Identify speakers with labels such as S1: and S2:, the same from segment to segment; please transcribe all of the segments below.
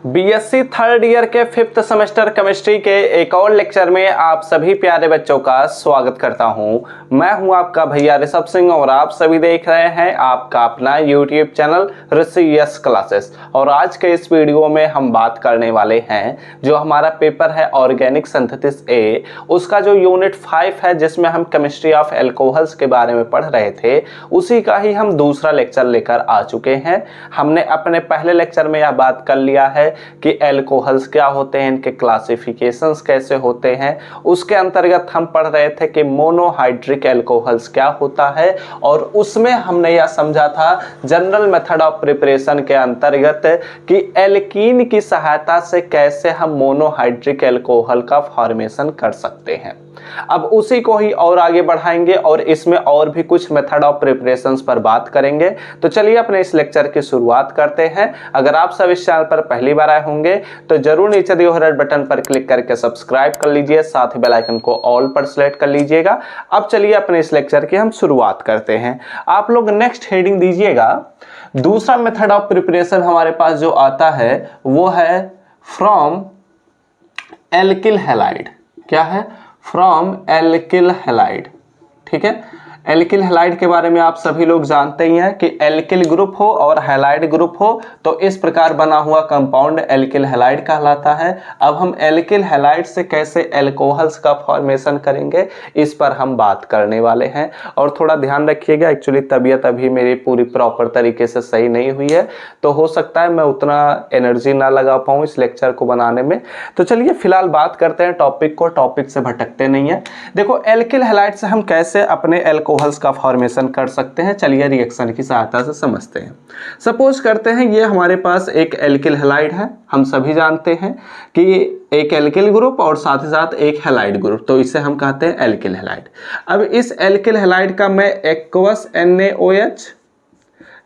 S1: BSc third year के 5th semester chemistry के एक और लेक्चर में आप सभी प्यारे बच्चों का स्वागत करता हूं। मैं हूं आपका भैया ऋषभ सिंह और आप सभी देख रहे हैं आपका अपना यूट्यूब चैनल ऋषि यस क्लासेस। और आज के इस वीडियो में हम बात करने वाले हैं जो हमारा पेपर है ऑर्गेनिक सिंथेसिस ए, उसका जो यूनिट 5 है जिसमें हम केमिस्ट्री ऑफ एल्कोहल्स के बारे में पढ़ रहे थे, उसी का ही हम दूसरा लेक्चर लेकर आ चुके हैं। हमने अपने पहले लेक्चर में यह बात कर लिया है कि एल्कोहल्स क्या होते हैं, इनके क्लासिफिकेशंस कैसे होते हैं। उसके अंतर्गत हम पढ़ रहे थे कि मोनोहाइड्रिक एल्कोहल्स क्या होता है, और उसमें हमने यह समझा था जनरल मेथड ऑफ प्रिपरेशन के अंतर्गत कि एल्कीन की सहायता से कैसे हम मोनोहाइड्रिक एल्कोहल का फॉर्मेशन कर सकते हैं। अब उसी को ही और आगे बढ़ाएंगे और इसमें और भी कुछ मेथड ऑफ प्रिपरेशंस पर बात करेंगे। तो चलिए अपने इस लेक्चर की शुरुआत करते हैं। अगर आप सब इस चैनल पर पहली बार आए होंगे तो जरूर नीचे दिए हुए रेड बटन पर क्लिक करके सब्सक्राइब कर लीजिए, साथ ही बेल आइकन को ऑल पर सेलेक्ट कर लीजिएगा। अब चलिए अपने इस लेक्चर की हम शुरुआत करते हैं। आप लोग नेक्स्ट हेडिंग दीजिएगा। दूसरा मेथड ऑफ प्रिपरेशन हमारे पास जो आता है वो है फ्रॉम एल्किल हैलाइड। क्या है? From alkyl halide. ठीक है, एल्किल हैलाइड के बारे में आप सभी लोग जानते ही हैं कि एल्किल ग्रुप हो और हैलाइड ग्रुप हो तो इस प्रकार बना हुआ कंपाउंड एल्किल हैलाइड कहलाता है। अब हम एल्किल हैलाइड से कैसे एल्कोहल्स का फॉर्मेशन करेंगे इस पर हम बात करने वाले हैं। और थोड़ा ध्यान रखिएगा, एक्चुअली तबीयत अभी मेरी पूरी प्रॉपर तरीके से सही नहीं हुई है, तो हो सकता है मैं उतना एनर्जी ना लगा पाऊँ इस लेक्चर को बनाने में। तो चलिए फिलहाल बात करते हैं टॉपिक को, टॉपिक से भटकते नहीं है। देखो, एल्किल हैलाइड से हम कैसे अपने एल्कोहल्स का फॉर्मेशन कर सकते हैं, चलिए रिएक्शन की सहायता से समझते हैं। सपोज करते हैं ये हमारे पास एक एल्किल हैलाइड है। हम सभी जानते हैं कि एक एल्किल ग्रुप और साथ ही साथ एक हैलाइड ग्रुप, तो इसे हम कहते हैं एल्किल हैलाइड। अब इस एल्किल हैलाइड का मैं एक्वस NaOH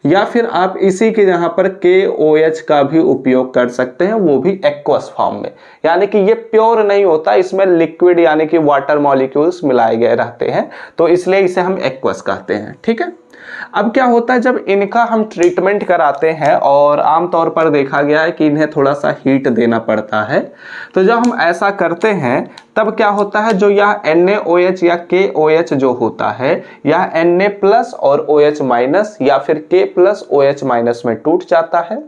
S1: या फिर आप इसी के यहाँ पर KOH का भी उपयोग कर सकते हैं, वो भी एक्वस फॉर्म में, यानी कि ये प्योर नहीं होता, इसमें लिक्विड यानी कि वाटर मॉलिक्यूल्स मिलाए गए रहते हैं, तो इसलिए इसे हम एक्वस कहते हैं। ठीक है, अब क्या होता है जब इनका हम ट्रीटमेंट कराते हैं और आमतौर पर देखा गया है कि इन्हें थोड़ा सा हीट देना पड़ता है, तो जब हम ऐसा करते हैं तब क्या होता है, जो यह NaOH या KOH जो होता है यह Na+ और OH- या फिर K+OH- में टूट जाता है,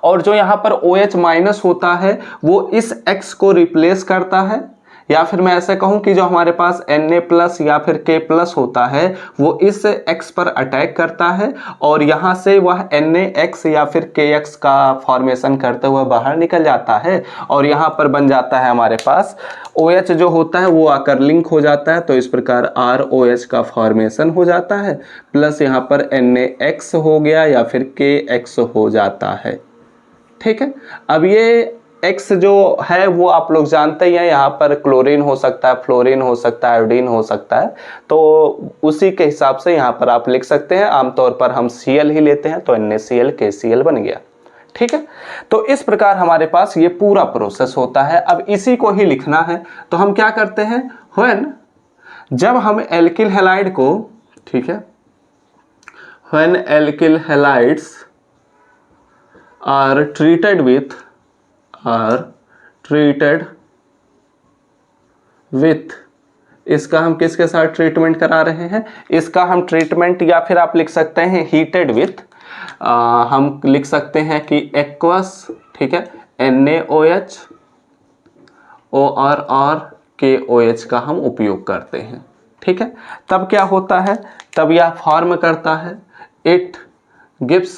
S1: और जो यहाँ पर OH- होता है वो इस X को रिप्लेस करता है, या फिर मैं ऐसे कहूं कि जो हमारे पास Na+ या फिर K+ होता है वो इस X पर अटैक करता है और यहां से वह NaX या फिर KX का फॉर्मेशन करते हुए बाहर निकल जाता है, और यहां पर बन जाता है हमारे पास OH जो होता है वो आकर लिंक हो जाता है, तो इस प्रकार ROH का फॉर्मेशन हो जाता है, प्लस यहाँ पर NaX हो गया या फिर KX हो जाता है। ठीक है, अब ये X जो है वो आप लोग जानते ही हैं, यहाँ पर क्लोरीन हो सकता है, फ्लोरीन हो सकता है, आयोडीन हो सकता है, तो उसी के हिसाब से यहाँ पर आप लिख सकते हैं। आमतौर पर हम Cl ही लेते हैं, तो NaCl KCl बन गया। ठीक है, तो इस प्रकार हमारे पास ये पूरा प्रोसेस होता है। अब इसी को ही लिखना है तो हम क्या करते हैं, व्हेन जब हम एल्किल हैलाइड को, ठीक है, when alkyl halides are treated with इसका हम किसके साथ ट्रीटमेंट करा रहे हैं, इसका हम ट्रीटमेंट या फिर आप लिख सकते हैं हीटेड विथ, हम लिख सकते हैं कि एक्वस, ठीक है, NaOH और KOH का हम उपयोग करते हैं। ठीक है, तब क्या होता है, तब यह फॉर्म करता है, इट गिव्स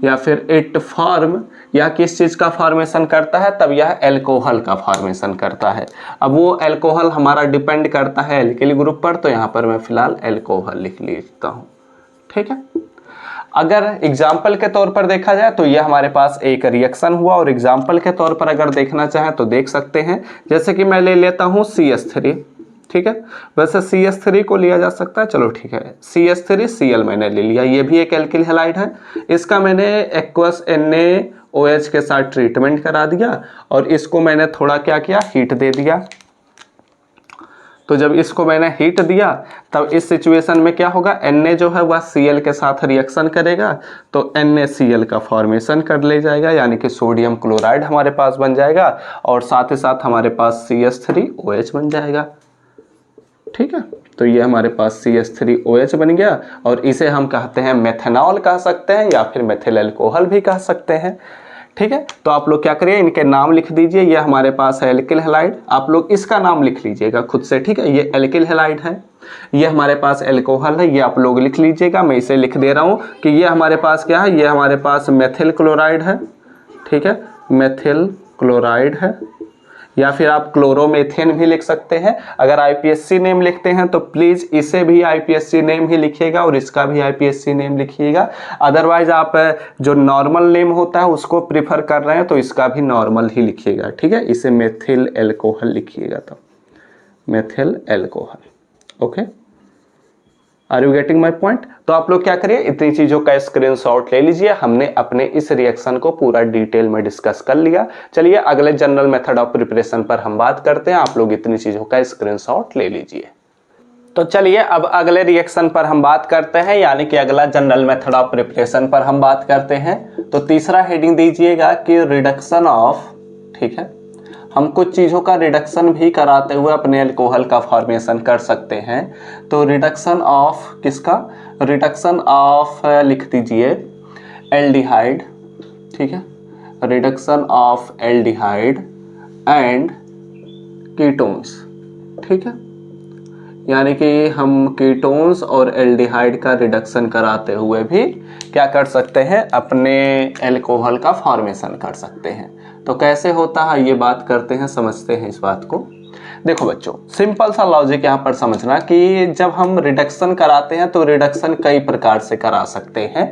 S1: या फिर इट फॉर्म, या किस चीज का फॉर्मेशन करता है, तब यह एल्कोहल का फॉर्मेशन करता है। अब वो एल्कोहल हमारा डिपेंड करता है एल्किल ग्रुप पर, तो यहाँ पर मैं फिलहाल एल्कोहल लिख लेता हूँ। ठीक है, अगर एग्जाम्पल के तौर पर देखा जाए तो यह हमारे पास एक रिएक्शन हुआ, और एग्जाम्पल के तौर पर अगर देखना चाहें तो देख सकते हैं, जैसे कि मैं ले लेता हूँ CH3। ठीक है, वैसे CH3 को लिया जा सकता है, चलो ठीक है, CH3Cl मैंने ले लिया, ये भी एक एल्किल हैलाइड है। इसका मैंने एक्वस NaOH के साथ ट्रीटमेंट करा दिया और इसको मैंने थोड़ा क्या किया, हीट दे दिया। तो जब इसको मैंने हीट दिया तब इस सिचुएशन में क्या होगा, Na जो है वह Cl के साथ रिएक्शन करेगा तो NaCl का फॉर्मेशन कर ले जाएगा, यानी कि सोडियम क्लोराइड हमारे पास बन जाएगा और साथ ही साथ हमारे पास CH3OH बन जाएगा। ठीक है, तो ये हमारे पास CH3OH बन गया और इसे हम कहते हैं मेथनॉल कह सकते हैं या फिर मेथिल अल्कोहल भी कह सकते हैं। ठीक है, तो आप लोग क्या करिए, इनके नाम लिख दीजिए। ये हमारे पास है एल्किल हैलाइड, आप लोग इसका नाम लिख लीजिएगा खुद से। ठीक है, ये एल्किल हैलाइड है, ये हमारे पास अल्कोहल है, ये आप लोग लिख लीजिएगा। मैं इसे लिख दे रहा हूँ कि ये हमारे पास क्या है, ये हमारे पास मेथिल क्लोराइड है। ठीक है, मेथिल क्लोराइड है, या फिर आप क्लोरोमेथेन भी लिख सकते हैं। अगर आईपीएससी नेम लिखते हैं तो प्लीज इसे भी आईपीएससी नेम ही लिखिएगा और इसका भी आईपीएससी नेम लिखिएगा। अदरवाइज आप जो नॉर्मल नेम होता है उसको प्रिफर कर रहे हैं तो इसका भी नॉर्मल ही लिखिएगा। ठीक है, इसे मेथिल अल्कोहल लिखिएगा, तो methyl alcohol. Okay, are you getting my point? तो आप लोग क्या करिए, इतनी चीजों का स्क्रीनशॉट ले लीजिए। हमने अपने इस रिएक्शन को पूरा डिटेल में डिस्कस कर लिया। चलिए अगले जनरल मेथड ऑफ प्रिपरेशन पर हम बात करते हैं। आप लोग इतनी चीजों का स्क्रीनशॉट ले लीजिए। तो चलिए अब अगले रिएक्शन पर हम बात करते हैं, यानी कि अगला जनरल मेथड ऑफ प्रिपरेशन पर हम बात करते हैं। तो तीसरा हेडिंग दीजिएगा कि रिडक्शन ऑफ, ठीक है, हम कुछ चीज़ों का रिडक्शन भी कराते हुए अपने अल्कोहल का फॉर्मेशन कर सकते हैं। तो रिडक्शन ऑफ किसका, रिडक्शन ऑफ लिख दीजिए एल्डिहाइड। ठीक है, reduction of aldehyde and ketones. ठीक है, यानी कि हम कीटोन्स और एल्डिहाइड का रिडक्शन कराते हुए भी क्या कर सकते हैं, अपने अल्कोहल का फॉर्मेशन कर सकते हैं। तो कैसे होता है ये बात करते हैं, समझते हैं इस बात को। देखो बच्चों, सिंपल सा लॉजिक यहाँ पर समझना कि जब हम रिडक्शन कराते हैं तो रिडक्शन कई प्रकार से करा सकते हैं।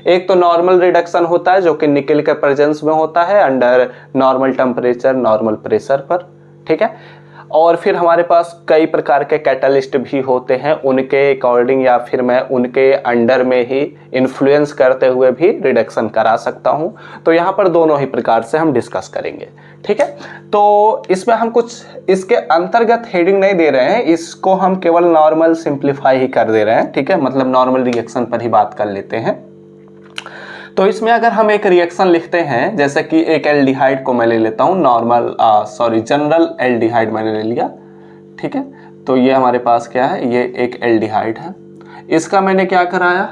S1: एक तो नॉर्मल रिडक्शन होता है जो कि निकल के प्रेजेंस में होता है under normal temperature, normal pressure पर। ठीक है, और फिर हमारे पास कई प्रकार के कैटलिस्ट भी होते हैं, उनके अकॉर्डिंग या फिर मैं उनके अंडर में ही इन्फ्लुएंस करते हुए भी रिडक्शन करा सकता हूं। तो यहाँ पर दोनों ही प्रकार से हम डिस्कस करेंगे। ठीक है, तो इसमें हम कुछ इसके अंतर्गत हेडिंग नहीं दे रहे हैं, इसको हम केवल नॉर्मल सिंप्लीफाई ही कर दे रहे हैं। ठीक है, मतलब नॉर्मल रिएक्शन पर ही बात कर लेते हैं। तो इसमें अगर हम एक रिएक्शन लिखते हैं, जैसे कि एक एल्डिहाइड को मैं ले लेता हूं, जनरल एल्डिहाइड मैंने ले लिया। ठीक है, तो ये हमारे पास क्या है, ये एक एल्डिहाइड है। इसका मैंने क्या कराया,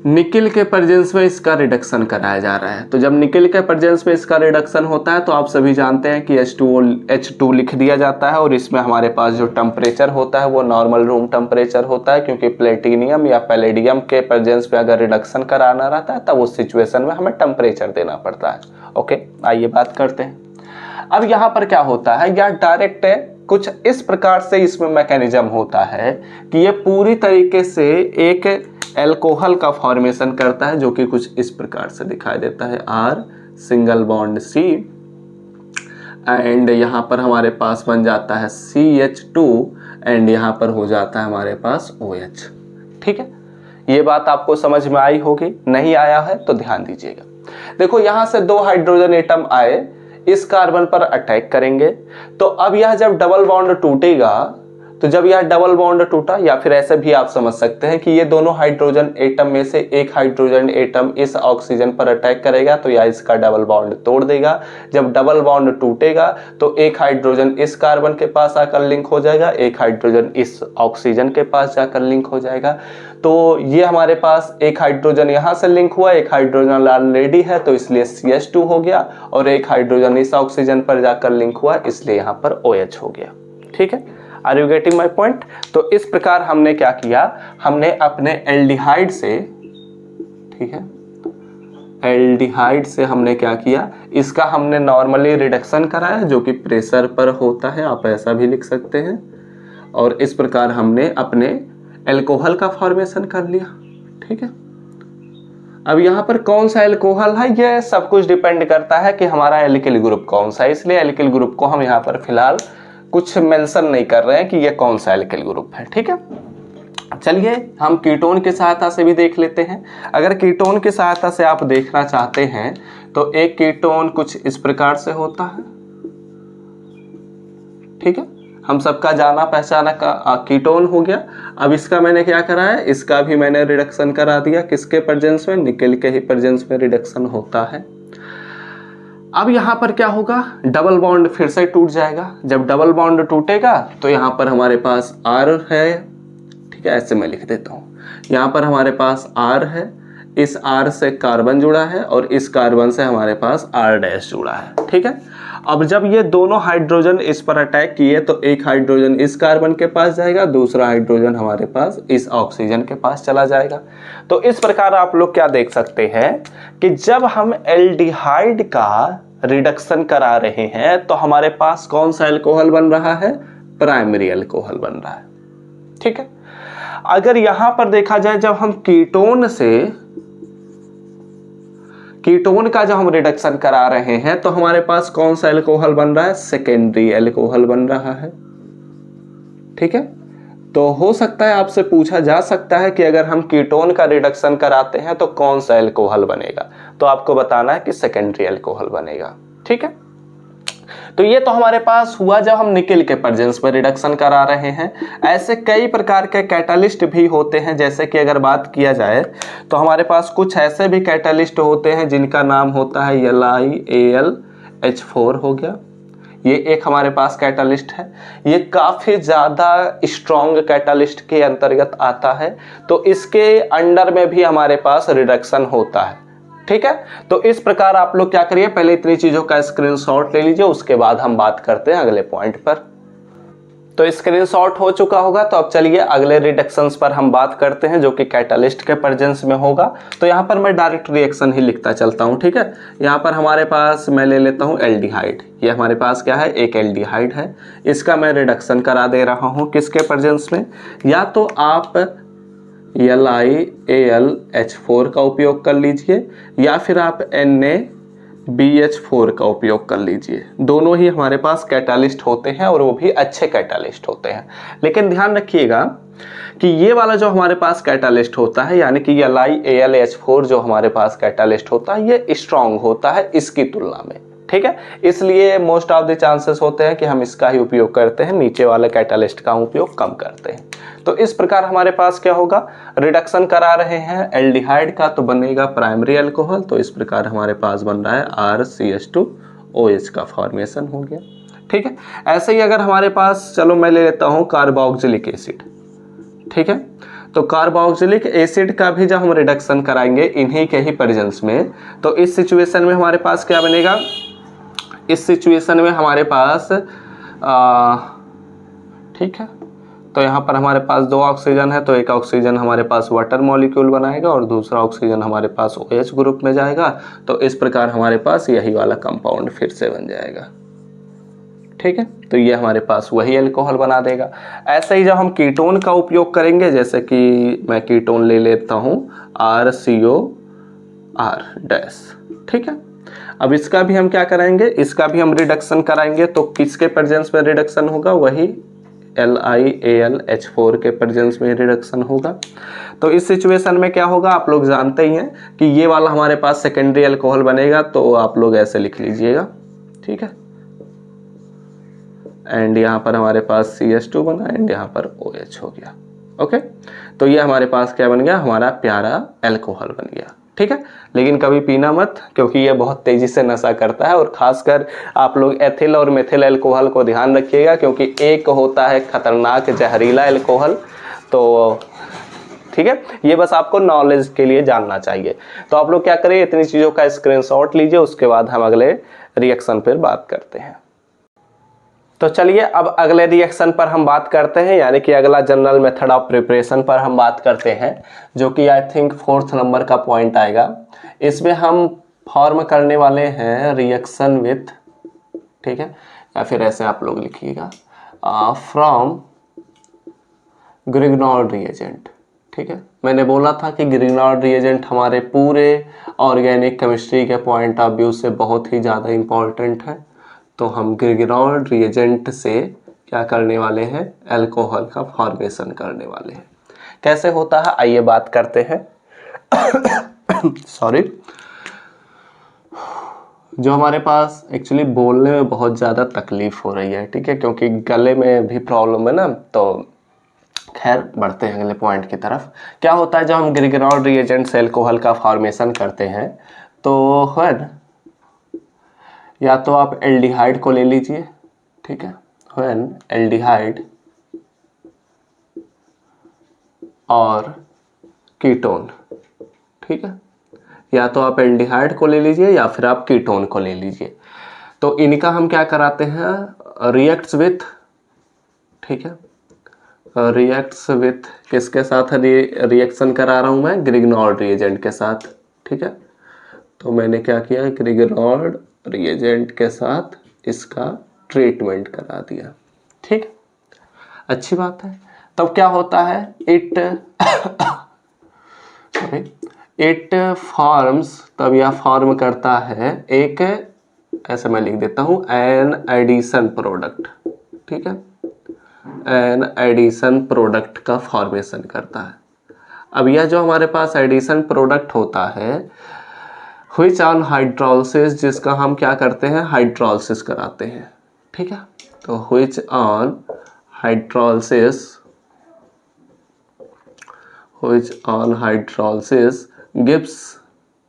S1: निकिल के प्रेजेंस में इसका रिडक्शन कराया जा रहा है। तो जब निकिल के प्रेजेंस में इसका रिडक्शन होता है तो आप सभी जानते हैं कि H2 लिख दिया जाता है और इसमें हमारे पास जो टेम्परेचर होता है वो नॉर्मल रूम टेम्परेचर होता है, क्योंकि प्लेटिनियम या पैलेडियम के प्रेजेंस में अगर रिडक्शन कराना रहता है तब उस सिचुएशन में हमें टेम्परेचर देना पड़ता है। ओके, आइए बात करते हैं। अब यहाँ पर क्या होता है, या डायरेक्ट कुछ इस प्रकार से इसमें मैकेनिज्म होता है कि ये पूरी तरीके से एक अल्कोहल का फॉर्मेशन करता है, जो कि कुछ इस प्रकार से दिखाई देता है, R single bond C and यहाँ पर हमारे पास बन जाता है CH2 एंड यहाँ पर हो जाता है हमारे पास OH। ठीक है, ये बात आपको समझ में आई होगी, नहीं आया है तो ध्यान दीजिएगा। देखो यहाँ से दो हाइड्रोजन एटम आए, इस कार्बन पर अटैक करेंगे, तो अब यह जब डबल बॉन्ड टूटेगा, तो जब यह डबल बॉन्ड टूटा, या फिर ऐसे भी आप समझ सकते हैं कि ये दोनों हाइड्रोजन एटम में से एक हाइड्रोजन एटम इस ऑक्सीजन पर अटैक करेगा तो यह इसका डबल बॉन्ड तोड़ देगा। जब डबल बॉन्ड टूटेगा तो एक हाइड्रोजन इस कार्बन के पास आकर लिंक हो जाएगा, एक हाइड्रोजन इस ऑक्सीजन के पास जाकर लिंक हो जाएगा। तो ये हमारे पास एक हाइड्रोजन यहाँ से लिंक हुआ, एक हाइड्रोजन ऑलरेडी है तो इसलिए CH2 हो गया, और एक हाइड्रोजन इस ऑक्सीजन पर जाकर लिंक हुआ इसलिए यहाँ पर OH हो गया। ठीक है, are you getting my point? तो इस प्रकार हमने क्या किया, हमने अपने एल्डिहाइड से, ठीक है, एल्डिहाइड से हमने क्या किया, इसका हमने नॉर्मली रिडक्शन कराया जो कि प्रेशर पर होता है, आप ऐसा भी लिख सकते हैं, और इस प्रकार हमने अपने अल्कोहल का फॉर्मेशन कर लिया। ठीक है, अब यहाँ पर कौन सा अल्कोहल है ये सब कुछ डिपेंड करता है कि हमारा एल्किल ग्रुप कौन सा है, इसलिए एल्किल ग्रुप को हम यहाँ पर फिलहाल कुछ मेंशन नहीं कर रहे हैं कि ये कौन सा एल्किल ग्रुप है। ठीक है, चलिए हम कीटोन की सहायता से भी देख लेते हैं। अगर कीटोन की सहायता से आप देखना चाहते हैं तो एक कीटोन कुछ इस प्रकार से होता है। ठीक है, हम सबका जाना पहचाना का कीटोन हो गया। अब इसका मैंने क्या करा है, इसका भी मैंने रिडक्शन करा दिया। किसके प्रेजेंस में? निकेल के ही प्रेजेंस में रिडक्शन होता है। अब यहाँ पर क्या होगा, डबल बॉन्ड फिर से टूट जाएगा। जब डबल बॉन्ड टूटेगा तो यहाँ पर हमारे पास R है, ठीक है, ऐसे मैं लिख देता हूँ। यहाँ पर हमारे पास R है, इस R से कार्बन जुड़ा है और इस कार्बन से हमारे पास R' जुड़ा है, ठीक है। अब जब ये दोनों हाइड्रोजन इस पर अटैक किए तो एक हाइड्रोजन इस कार्बन के पास जाएगा, दूसरा हाइड्रोजन हमारे पास इस ऑक्सीजन के पास चला जाएगा। तो इस प्रकार आप लोग क्या देख सकते हैं कि जब हम एल्डिहाइड का रिडक्शन करा रहे हैं तो हमारे पास कौन सा अल्कोहल बन रहा है? प्राइमरी अल्कोहल बन रहा है, ठीक है। अगर यहां पर देखा जाए, जब हम कीटोन का जब हम रिडक्शन करा रहे हैं तो हमारे पास कौन सा अल्कोहल बन रहा है? सेकेंडरी अल्कोहल बन रहा है, ठीक है। तो हो सकता है आपसे पूछा जा सकता है कि अगर हम कीटोन का रिडक्शन कराते हैं तो कौन सा अल्कोहल बनेगा, तो आपको बताना है कि सेकेंडरी अल्कोहल बनेगा, ठीक है। तो ये तो हमारे पास हुआ जब हम निकेल के प्रेजेंस में रिडक्शन करा रहे हैं। ऐसे कई प्रकार के कैटालिस्ट भी होते हैं, जैसे कि अगर बात किया जाए तो हमारे पास कुछ ऐसे भी कैटालिस्ट होते हैं जिनका नाम होता है LiAlH4 हो गया। ये एक हमारे पास कैटालिस्ट है, ये काफी ज्यादा स्ट्रॉन्ग कैटालिस्ट के अंतर्गत आता है, तो इसके अंडर में भी हमारे पास रिडक्शन होता है, ठीक है। तो इस प्रकार आप लोग क्या करिए, पहले इतनी चीजों का स्क्रीनशॉट ले लीजिए, उसके बाद हम बात करते हैं अगले पॉइंट पर। तो स्क्रीनशॉट हो चुका होगा, तो अब चलिए अगले रिडक्शंस पर हम बात करते हैं जो कि कैटालिस्ट के प्रेजेंस में होगा। तो यहाँ पर मैं डायरेक्ट रिएक्शन ही लिखता चलता हूँ, ठीक है। यहाँ पर हमारे पास मैं ले लेता हूँ एल्डिहाइड। ये हमारे पास क्या है? एक एल्डिहाइड है। इसका मैं रिडक्शन करा दे रहा हूँ किसके प्रेजेंस में? या तो आप LiAlH4 का उपयोग कर लीजिए या फिर आप NaBH4 का उपयोग कर लीजिए। दोनों ही हमारे पास कैटालिस्ट होते हैं और वो भी अच्छे कैटालिस्ट होते हैं। लेकिन ध्यान रखिएगा कि ये वाला जो हमारे पास कैटालिस्ट होता है, यानी कि LiAlH4 जो हमारे पास कैटालिस्ट होता है, ये स्ट्रॉन्ग होता है इसकी तुलना में, ठीक है। इसलिए मोस्ट ऑफ द चांसेस होते हैं कि हम इसका ही उपयोग करते हैं, नीचे वाले कैटालिस्ट का उपयोग कम करते हैं। तो इस प्रकार हमारे पास क्या होगा, रिडक्शन करा रहे हैं एल्डिहाइड का तो बनेगा प्राइमरी अल्कोहल। तो इस प्रकार हमारे पास बन रहा है RCH2OH का फॉर्मेशन हो गया, ठीक है। ऐसे ही अगर हमारे पास, चलो मैं ले लेता हूं कार्बोक्सिलिक एसिड, ठीक है। तो कार्बोक्सिलिक एसिड का भी जब हम रिडक्शन कराएंगे इन्हीं के ही प्रेजेंस में, तो इस सिचुएशन में हमारे पास क्या बनेगा? इस सिचुएशन में हमारे पास ठीक है, तो यहाँ पर हमारे पास 2 ऑक्सीजन है, तो एक ऑक्सीजन हमारे पास वाटर मॉलिक्यूल बनाएगा और दूसरा ऑक्सीजन हमारे पास OH ग्रुप में जाएगा। तो इस प्रकार हमारे पास यही वाला कंपाउंड फिर से बन जाएगा, ठीक है। तो ये हमारे पास वही अल्कोहल बना देगा। ऐसे ही जब हम कीटोन का उपयोग करेंगे, जैसे कि मैं कीटोन ले लेता हूँ RCOR-, ठीक है। अब इसका भी हम क्या करेंगे, इसका भी हम रिडक्शन कराएंगे। तो किसके प्रेजेंस में रिडक्शन होगा? वही LiAlH4 के प्रेजेंस में रिडक्शन होगा। तो इस सिचुएशन में क्या होगा, आप लोग जानते ही हैं कि ये वाला हमारे पास सेकेंडरी अल्कोहल बनेगा। तो आप लोग ऐसे लिख लीजिएगा, ठीक है। एंड यहाँ पर हमारे पास CH2 बना एंड यहाँ पर OH हो गया, ओके। तो ये हमारे पास क्या बन गया? हमारा प्यारा अल्कोहल बन गया, ठीक है। लेकिन कभी पीना मत, क्योंकि ये बहुत तेजी से नशा करता है। और खासकर आप लोग एथिल और मेथिल अल्कोहल को ध्यान रखिएगा, क्योंकि एक होता है खतरनाक जहरीला अल्कोहल। तो ठीक है, ये बस आपको नॉलेज के लिए जानना चाहिए। तो आप लोग क्या करिए, इतनी चीजों का स्क्रीनशॉट लीजिए, उसके बाद हम अगले रिएक्शन पर बात करते हैं। तो चलिए अब अगले रिएक्शन पर हम बात करते हैं, यानी कि अगला जनरल मेथड ऑफ प्रिपरेशन पर हम बात करते हैं, जो कि आई थिंक 4th नंबर का पॉइंट आएगा। इसमें हम फॉर्म करने वाले हैं रिएक्शन विथ, ठीक है, या फिर ऐसे आप लोग लिखिएगा फ्रॉम ग्रिग्नॉर्ड रिएजेंट, ठीक है। मैंने बोला था कि ग्रिग्नॉर्ड रिएजेंट हमारे पूरे ऑर्गेनिक केमिस्ट्री के पॉइंट ऑफ व्यू से बहुत ही ज़्यादा इम्पॉर्टेंट है। तो हम ग्रिग्नॉर्ड रिएजेंट से क्या करने वाले हैं? अल्कोहल का फॉर्मेशन करने वाले हैं। कैसे होता है आइए बात करते हैं। सॉरी। जो हमारे पास एक्चुअली बोलने में बहुत ज़्यादा तकलीफ हो रही है, ठीक है, क्योंकि गले में भी प्रॉब्लम है ना। तो खैर बढ़ते हैं अगले पॉइंट की तरफ। क्या होता है जब हम ग्रिगनॉल रिएजेंट से अल्कोहल का फॉर्मेशन करते हैं तो खैर या तो आप एल्डिहाइड को ले लीजिए, ठीक है, व्हेन एल्डिहाइड और कीटोन, ठीक है, या तो आप एल्डिहाइड को ले लीजिए या फिर आप कीटोन को ले लीजिए। तो इनका हम क्या कराते हैं, रिएक्ट्स विथ, ठीक है, रिएक्ट्स विथ किसके साथ रिएक्शन करा रहा हूं मैं, ग्रिगनॉल रिएजेंट के साथ, ठीक है। तो मैंने क्या किया, ग्रिगनॉल रिएजेंट के साथ इसका ट्रीटमेंट करा दिया, ठीक, अच्छी बात है। तब क्या होता है, इट फॉर्म्स, तब यह फॉर्म करता है एक, ऐसे मैं लिख देता हूं, एन एडिशन प्रोडक्ट, ठीक है, एन एडिशन प्रोडक्ट का फॉर्मेशन करता है। अब यह जो हमारे पास एडिशन प्रोडक्ट होता है व्हिच ऑन हाइड्रोलिसिस, जिसका हम क्या करते हैं, हाइड्रोलिसिस कराते हैं, ठीक है। तो which on hydrolysis, which on hydrolysis gives,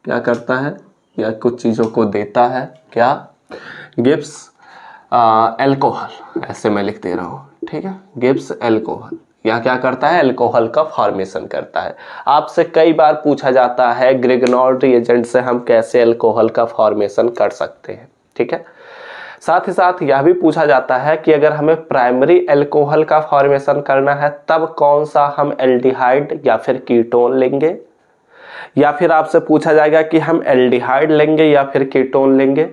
S1: क्या करता है या कुछ चीज़ों को देता है, क्या, गिव्स अल्कोहल, ऐसे मैं लिख दे रहा हूँ, ठीक है, गिव्स अल्कोहल, या क्या करता है, अल्कोहल का फॉर्मेशन करता है। आपसे कई बार पूछा जाता है ग्रिगनॉल रिएजेंट से हम कैसे अल्कोहल का फॉर्मेशन कर सकते हैं, ठीक है। साथ ही साथ यह भी पूछा जाता है कि अगर हमें प्राइमरी अल्कोहल का फॉर्मेशन करना है तब कौन सा हम एल्डिहाइड या फिर कीटोन लेंगे, या फिर आपसे पूछा जाएगा कि हम एल्डिहाइड लेंगे या फिर कीटोन लेंगे।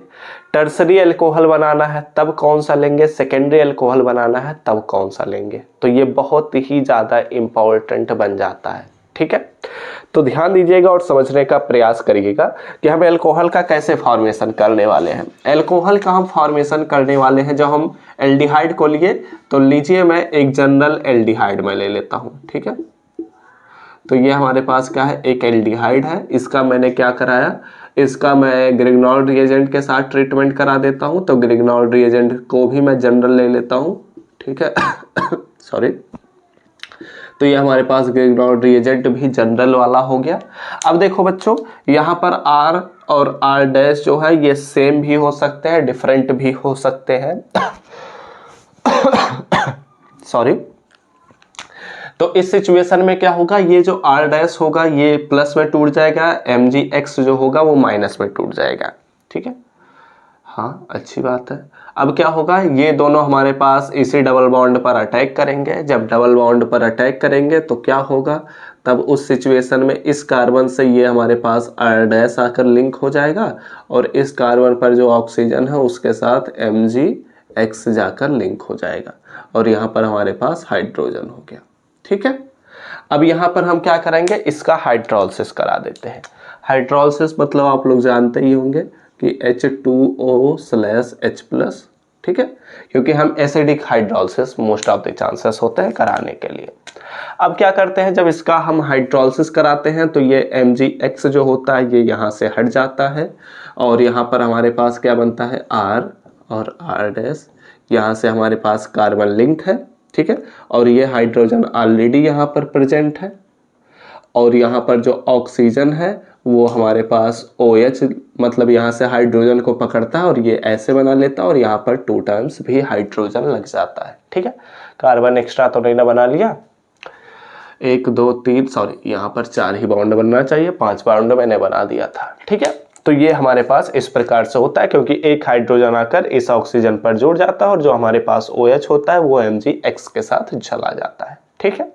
S1: टर्सरी अल्कोहल बनाना है तब कौन सा लेंगे, सेकेंडरी अल्कोहल बनाना है तब कौन सा लेंगे। तो ये बहुत ही ज़्यादा इम्पोर्टेंट बन जाता है, ठीक है। तो ध्यान दीजिएगा और समझने का प्रयास करिएगा कि हम अल्कोहल का कैसे फॉर्मेशन करने वाले हैं। अल्कोहल का हम फॉर्मेशन करने वाले हैं, जब हम एल्डिहाइड को लिए तो लीजिए मैं एक जनरल एल्डिहाइड में ले लेता हूँ, ठीक है। तो ये हमारे पास क्या है, एक एल्डिहाइड है, इसका मैंने क्या कराया, इसका मैं ग्रिगनॉल रिएजेंट के साथ ट्रीटमेंट करा देता हूं। तो ग्रिगनॉल रिएजेंट को भी मैं जनरल ले लेता हूं, ठीक है, सॉरी। तो ये हमारे पास ग्रिगनॉल रिएजेंट भी जनरल वाला हो गया। अब देखो बच्चों, यहाँ पर R और R डैश जो है ये सेम भी हो सकते हैं, डिफरेंट भी हो सकते हैं, सॉरी। तो इस सिचुएशन में क्या होगा, ये जो R डैश होगा ये प्लस में टूट जाएगा, MgX जो होगा वो माइनस में टूट जाएगा, ठीक है, हाँ अच्छी बात है। अब क्या होगा, ये दोनों हमारे पास इसी डबल बॉन्ड पर अटैक करेंगे। जब डबल बॉन्ड पर अटैक करेंगे तो क्या होगा, तब उस सिचुएशन में इस कार्बन से ये हमारे पास R डैश आकर लिंक हो जाएगा और इस कार्बन पर जो ऑक्सीजन है उसके साथ MgX जाकर लिंक हो जाएगा और यहाँ पर हमारे पास हाइड्रोजन हो गया, ठीक है। अब यहाँ पर हम क्या करेंगे, इसका हाइड्रोलिसिस करा देते हैं। हाइड्रोलिसिस मतलब आप लोग जानते ही होंगे कि H2O/H+, ठीक है, क्योंकि हम acidic hydrolysis most of the chances होते हैं कराने के लिए। अब क्या करते हैं, जब इसका हम हाइड्रोलिसिस कराते हैं तो ये MgX जो होता है ये यहाँ से हट जाता है और यहाँ पर हमारे पास क्या बनता है, R और R डैश, यहाँ से हमारे पास कार्बन लिंक है, ठीक है, और ये हाइड्रोजन ऑलरेडी यहाँ पर प्रेजेंट है और यहाँ पर जो ऑक्सीजन है वो हमारे पास OH, मतलब यहाँ से हाइड्रोजन को पकड़ता है और ये ऐसे बना लेता है और यहाँ पर 2 टाइम्स भी हाइड्रोजन लग जाता है, ठीक है। कार्बन एक्स्ट्रा तो नहीं ना बना लिया, 1 2 3, सॉरी यहाँ पर 4 ही बॉन्ड बनना चाहिए, 5 बॉन्ड मैंने बना दिया था, ठीक है। तो ये हमारे पास इस प्रकार से होता है क्योंकि एक हाइड्रोजन आकर इस ऑक्सीजन पर जुड़ जाता है और जो हमारे पास OH होता है वो MgX के साथ चला जाता है, ठीक है।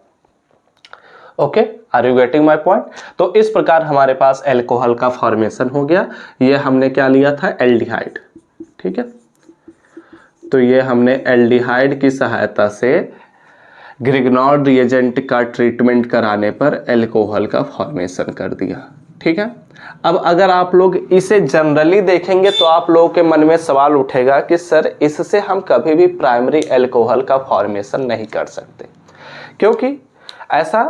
S1: Okay, are you getting my point. तो इस प्रकार हमारे पास अल्कोहल का फॉर्मेशन हो गया। ये हमने क्या लिया था, एल्डिहाइड, ठीक है। तो ये हमने एल्डिहाइड की सहायता से ग्रिगनॉल रिएजेंट का ट्रीटमेंट कराने पर अल्कोहल का फॉर्मेशन कर दिया, ठीक है। अब अगर आप लोग इसे जनरली देखेंगे तो आप लोगों के मन में सवाल उठेगा कि सर इससे हम कभी भी प्राइमरी अल्कोहल का फॉर्मेशन नहीं कर सकते, क्योंकि ऐसा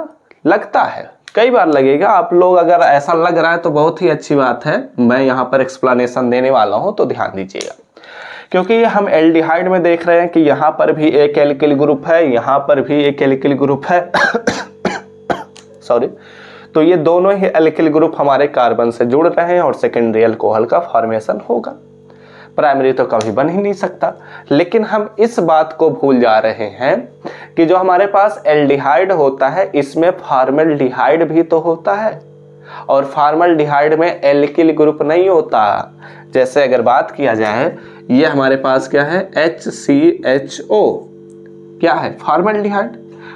S1: लगता है कई बार लगेगा। आप लोग अगर ऐसा लग रहा है तो बहुत ही अच्छी बात है, मैं यहाँ पर एक्सप्लेनेशन देने वाला हूँ तो ध्यान दीजिएगा। क्योंकि हम एल्डिहाइड में देख रहे हैं कि यहाँ पर भी एक एल्किल ग्रुप है, यहाँ पर भी एक एल्किल ग्रुप है सॉरी। तो ये दोनों ही एल्किल ग्रुप हमारे कार्बन से जुड़ रहे हैं और सेकेंडरी अल्कोहल का फॉर्मेशन होगा। प्राइमरी तो कभी बन ही नहीं सकता। लेकिन हम इस बात को भूल जा रहे हैं कि जो हमारे पास एल्डिहाइड होता है इसमें फॉर्मल्डिहाइड भी तो होता है, और फॉर्मल्डिहाइड में एल्किल ग्रुप नहीं होता। जैसे अगर बात किया जाए, ये हमारे पास क्या है, HCHO, क्या है, फॉर्मल्डिहाइड।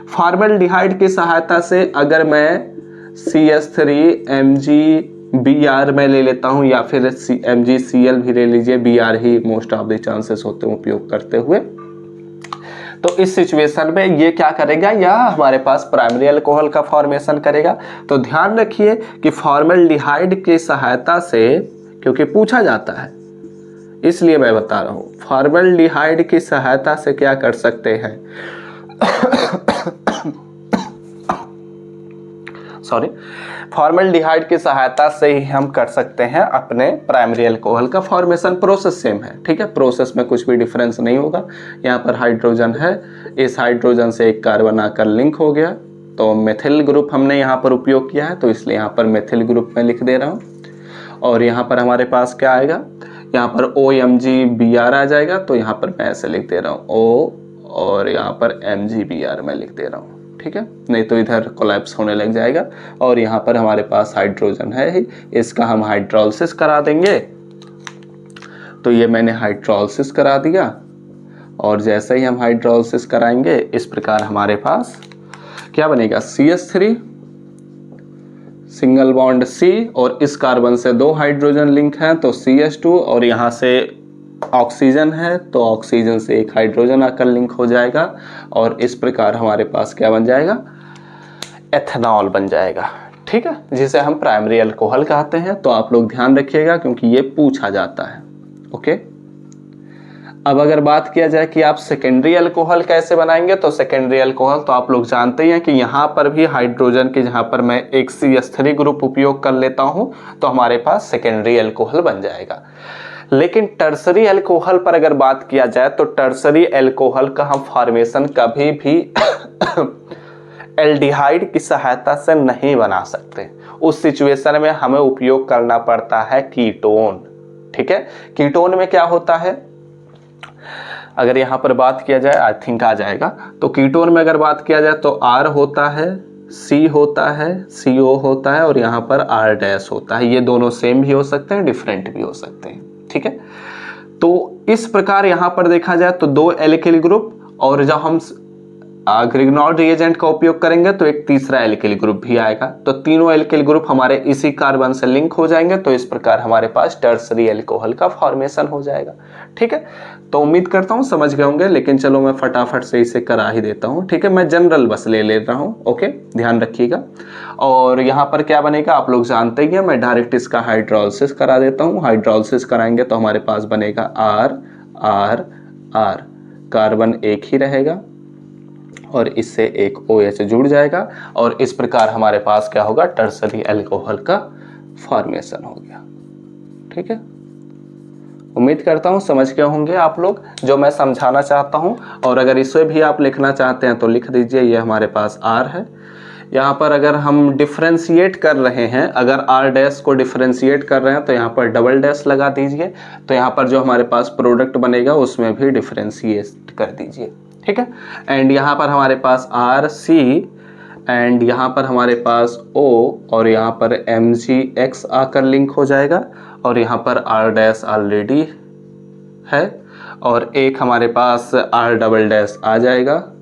S1: फॉर्मल्डिहाइड की सहायता से अगर मैं CH3MgBr में ले लेता हूं, या फिर MgCl भी ले लीजिए, Br he most of the chances होते हैं उपयोग करते हुए, तो इस सिचुएशन में ये क्या करेगा, यह हमारे पास प्राइमरी अल्कोहल का फॉर्मेशन करेगा। तो ध्यान रखिए कि फॉर्मल्डिहाइड की सहायता से, क्योंकि पूछा जाता है इसलिए मैं बता रहा हूं, फॉर्मल्डिहाइड की सहायता से क्या कर सकते हैं सॉरी, फॉर्मल्डिहाइड की सहायता से ही हम कर सकते हैं अपने प्राइमरी अल्कोहल का फॉर्मेशन। प्रोसेस सेम है, ठीक है, प्रोसेस में कुछ भी डिफरेंस नहीं होगा। यहाँ पर हाइड्रोजन है, इस हाइड्रोजन से एक कार्बन आकर लिंक हो गया, तो मेथिल ग्रुप हमने यहाँ पर उपयोग किया है, तो इसलिए यहाँ पर मेथिल ग्रुप में लिख दे रहा हूँ। और यहाँ पर हमारे पास क्या आएगा, यहाँ पर OMgBr आ जाएगा, तो यहाँ पर मैं ऐसे लिख दे रहा हूँ O, और यहाँ पर MgBr मैं लिख दे रहा हूँ, ठीक है, नहीं तो इधर कोलैप्स होने लग जाएगा। और यहाँ पर हमारे पास हाइड्रोजन है ही, इसका हम हाइड्रोलिसिस करा देंगे, तो ये मैंने हाइड्रोलिसिस करा दिया। और जैसे ही हम हाइड्रोलिसिस कराएंगे, इस प्रकार हमारे पास क्या बनेगा, CH3 सिंगल बॉन्ड C, और इस कार्बन से 2 हाइड्रोजन लिंक हैं तो CH2, और यहाँ से ऑक्सीजन है तो ऑक्सीजन से एक हाइड्रोजन आकर लिंक हो जाएगा, और इस प्रकार हमारे पास क्या बन जाएगा, एथेनॉल बन जाएगा, ठीक है, जिसे हम प्राइमरी अल्कोहल कहते हैं। तो आप लोग ध्यान रखिएगा क्योंकि ये पूछा जाता है। ओके, अब अगर बात किया जाए कि आप सेकेंडरी अल्कोहल कैसे बनाएंगे, तो सेकेंडरी अल्कोहल तो आप लोग जानते ही हैं कि यहाँ पर भी हाइड्रोजन की जहाँ पर मैं एक CH3 ग्रुप उपयोग कर लेता हूँ तो हमारे पास सेकेंडरी अल्कोहल बन जाएगा। लेकिन टर्सरी अल्कोहल पर अगर बात किया जाए तो टर्सरी अल्कोहल का हम फॉर्मेशन कभी भी एल्डिहाइड की सहायता से नहीं बना सकते। उस सिचुएशन में हमें उपयोग करना पड़ता है कीटोन, ठीक है। कीटोन में क्या होता है, अगर यहाँ पर बात किया जाए, आई थिंक आ जाएगा, तो कीटोन में अगर बात किया जाए तो R होता है, C होता है, CO होता है, और यहाँ पर R- होता है। ये दोनों सेम भी हो सकते हैं, डिफरेंट भी हो सकते हैं, ठीक है। तो इस प्रकार यहाँ पर देखा जाए तो 2 एल्किल ग्रुप, और जब हम ग्रिग्नॉल्ड रिएजेंट का उपयोग करेंगे तो एक तीसरा एल्किल ग्रुप भी आएगा, तो तीनों एल्किल ग्रुप हमारे इसी कार्बन से लिंक हो जाएंगे, तो इस प्रकार हमारे पास टर्सरी अल्कोहल का फॉर्मेशन हो जाएगा, ठीक है। तो उम्मीद करता हूँ समझ गए होंगे, लेकिन चलो मैं फटाफट से इसे करा ही देता हूँ, ठीक है। मैं जनरल बस ले रहा हूँ, ओके, ध्यान रखिएगा। और यहाँ पर क्या बनेगा आप लोग जानते ही हैं, मैं डायरेक्ट इसका हाइड्रोलिसिस करा देता हूँ। हाइड्रोलिसिस कराएंगे तो हमारे पास बनेगा R R R, कार्बन एक ही रहेगा और इससे एक OH जुड़ जाएगा, और इस प्रकार हमारे पास क्या होगा, टर्सरी अल्कोहल का फॉर्मेशन हो गया, ठीक है। उम्मीद करता हूँ समझ गए होंगे आप लोग जो मैं समझाना चाहता हूँ। और अगर इसे भी आप लिखना चाहते हैं तो लिख दीजिए, ये हमारे पास R है। यहाँ पर अगर हम डिफ्रेंशिएट कर रहे हैं, अगर R' को डिफ्रेंशिएट कर रहे हैं तो यहाँ पर डबल डैश लगा दीजिए, तो यहाँ पर जो हमारे पास प्रोडक्ट बनेगा उसमें भी डिफ्रेंशिएट कर दीजिए, ठीक है। एंड यहाँ पर हमारे पास RC, एंड यहाँ पर हमारे पास O, और यहाँ पर MgX आकर लिंक हो जाएगा, और यहाँ पर R' ऑलरेडी है, और एक हमारे पास R" आ जाएगा,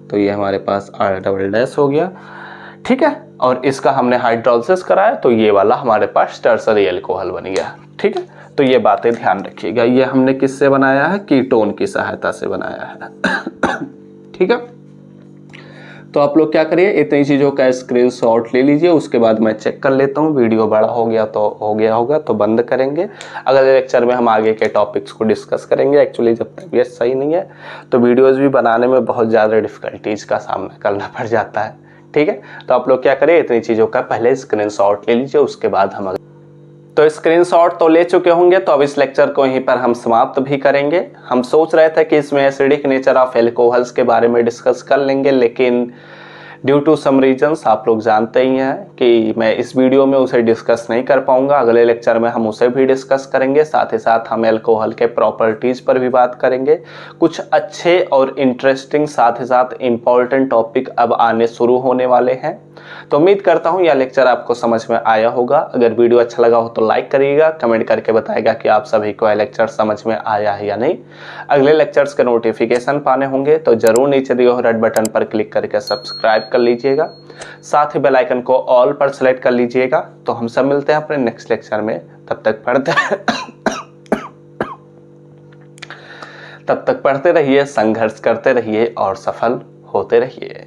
S1: तो ये हमारे पास R" हो गया, ठीक है। और इसका हमने हाइड्रोलिसिस कराया तो ये वाला हमारे पास टर्सरी अल्कोहल बन गया, ठीक है। तो ये बातें ध्यान रखिएगा, ये हमने किससे बनाया है, कीटोन की सहायता से बनाया है, ठीक है। तो आप लोग क्या करिए, इतनी चीज़ों का स्क्रीनशॉट ले लीजिए, उसके बाद मैं चेक कर लेता हूँ। वीडियो बड़ा हो गया तो हो गया होगा तो बंद करेंगे। अगले लेक्चर में हम आगे के टॉपिक्स को डिस्कस करेंगे। एक्चुअली जब तबीयत सही नहीं है तो वीडियोज़ भी बनाने में बहुत ज़्यादा डिफ़िकल्टीज़ का सामना करना पड़ जाता है, ठीक है, तो आप लोग क्या करें, इतनी चीज़ों का पहले स्क्रीनशॉट ले लीजिए, उसके बाद हम तो स्क्रीनशॉट तो ले चुके होंगे। तो अब इस लेक्चर को यहीं पर हम समाप्त भी करेंगे। हम सोच रहे थे कि इसमें एसिडिक नेचर ऑफ एल्कोहल्स के बारे में डिस्कस कर लेंगे, लेकिन ड्यू टू सम रीजंस आप लोग जानते ही हैं कि मैं इस वीडियो में उसे डिस्कस नहीं कर पाऊंगा। अगले लेक्चर में हम उसे भी डिस्कस करेंगे, साथ ही साथ हम एल्कोहल के प्रॉपर्टीज़ पर भी बात करेंगे। कुछ अच्छे और इंटरेस्टिंग साथ ही साथ इम्पॉर्टेंट टॉपिक अब आने शुरू होने वाले हैं। तो उम्मीद करता हूँ यह लेक्चर आपको समझ में आया होगा। अगर वीडियो अच्छा लगा हो तो लाइक करिएगा, कमेंट करके बताएगा कि आप सभी को यह लेक्चर समझ में आया है या नहीं। अगले लेक्चर्स के नोटिफिकेशन पाने होंगे तो जरूर नीचे दिए हुए रेड बटन पर क्लिक करके सब्सक्राइब कर लीजिएगा, साथ ही बेल आइकन को ऑल पर सेलेक्ट कर लीजिएगा। तो हम सब मिलते हैं अपने नेक्स्ट लेक्चर में, तब तक पढ़ते रहिए, संघर्ष करते रहिए और सफल होते रहिए।